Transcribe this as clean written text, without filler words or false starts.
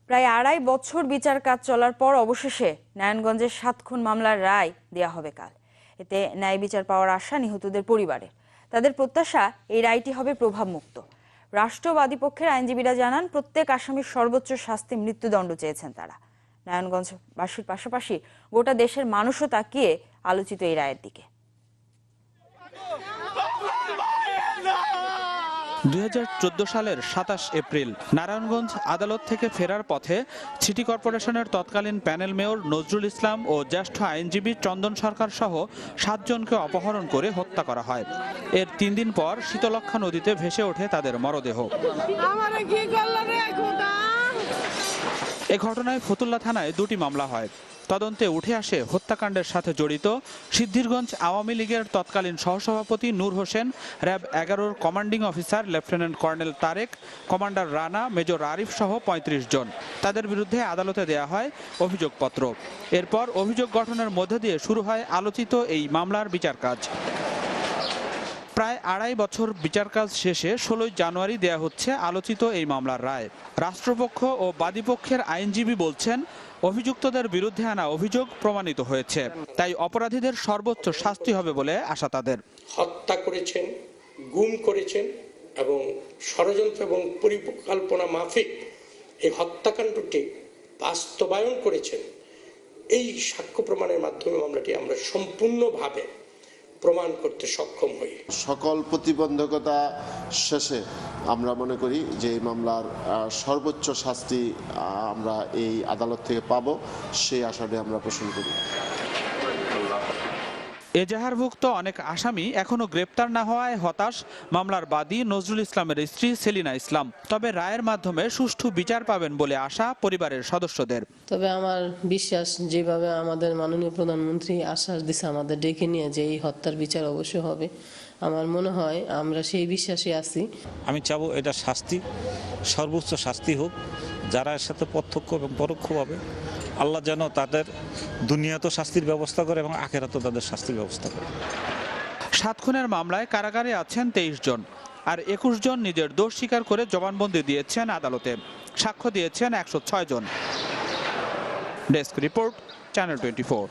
প্রায় ২.৫ বছর বিচার কাজ চলার পর অবশেষে নারায়ণগঞ্জের ৭ খুন মামলার রায় দেয়া হবে কাল। এতে ন্যায় বিচার পাওয়ার আশা নিহতদের পরিবারের। তাদের প্রত্যাশা এই রায়টি হবে প্রভাবমুক্ত। রাষ্ট্রবাদী পক্ষের আইনজীবীরা জানান, প্রত্যেক আসামির সর্বোচ্চ শাস্তি মৃত্যুদণ্ড চেয়েছেন তারা। নারায়ণগঞ্জবাসীর পাশাপাশি গোটা দেশের মানুষও তাকিয়ে আলোচিত এই রায়ের দিকে। ২০১৪ সালের ২৭ এপ্রিল নারায়ণগঞ্জ আদালত থেকে ফেরার পথে সিটি কর্পোরেশনের তৎকালীন প্যানেল মেয়র নজরুল ইসলাম ও জ্যেষ্ঠ আইনজীবী চন্দন সরকার সহ ৭ জনকে অপহরণ করে হত্যা করা হয়। এর ৩ দিন পর শীতলক্ষ্যা নদীতে ভেসে ওঠে তাদের মরদেহ। এ ঘটনায় ফতুল্লা থানায় ২টি মামলা হয়। তদন্তে উঠে আসে হত্যাকাণ্ডের সাথে জড়িত সিদ্ধিরগঞ্জ আওয়ামী লীগের তৎকালীন সহসভাপতি নূর হোসেন, র্যাব ১১-র commanding officer lieutenant colonel Tarek, commander Rana, major Arif সহ ৩৫ জন। তাদের বিরুদ্ধে আদালতে দেয়া হয় অভিযোগপত্র। এরপর অভিযোগ গঠনের মধ্যে দিয়ে শুরু হয় আলোচিত এই মামলার বিচার কাজ। প্রায় ২.৫ বছর বিচার কাজ শেষে ১৬ জানুয়ারি দেয়া হচ্ছে আলোচিত এই মামলার রায়। রাষ্ট্রপক্ষ ও বাদীপক্ষের আইনজীবী বলছেন, অভিযুক্তদের বিরুদ্ধে আনা অভিযোগ প্রমাণিত হয়েছে, তাই অপরাধীদের সর্বোচ্চ শাস্তি হবে বলে আশা তাদের। হত্যা করেছেন, গুম করেছেন এবং ষড়যন্ত্র এবং পরিকল্পনা মাফিক এই হত্যাকাণ্ডটি বাস্তবায়ন করেছেন। এই সাক্ষ্য প্রমাণের মাধ্যমে মামলাটি আমরা সম্পূর্ণভাবে প্রমাণ করতে সক্ষম হই। সকল প্রতিবন্ধকতা শেষে আমরা মনে করি যে এই মামলার সর্বোচ্চ শাস্তি আমরা এই আদালত থেকে পাব, সেই আশাটি আমরা পোষণ করি। এজাহারভুক্ত অনেক আসামি এখনো গ্রেপ্তার না হওয়ায় হতাশ মামলার বাদী নজরুল ইসলামের স্ত্রী সেলিনা ইসলাম। তবে রায়ের মাধ্যমে সুষ্ঠু বিচার পাবেন বলে আশা পরিবারের সদস্যদের। তবে আমার বিশ্বাস, যেভাবে আমাদের মাননীয় প্রধানমন্ত্রী আশ্বাস দিচ্ছে আমাদের ডেকে নিয়ে, যে এই হত্যার বিচার অবশ্যই হবে, আমার মনে হয় আমরা সেই বিশ্বাসে আছি। আমি চাবো এটা শাস্তি, সর্বোচ্চ শাস্তি হোক। যারা এর সাথে প্রত্যক্ষ এবং পরোক্ষভাবে, আল্লাহ যেন তাদের দুনিয়াতেও শাস্তির ব্যবস্থা করে এবং আখিরাতেও তাদের শাস্তির ব্যবস্থা করে। ৭ খুনের মামলায় কারাগারে আছেন ২৩ জন, আর ২১ জন নিজের দোষ স্বীকার করে জবানবন্দি দিয়েছেন আদালতে। সাক্ষ্য দিয়েছেন ১০৬ জন। Desk report, channel 24।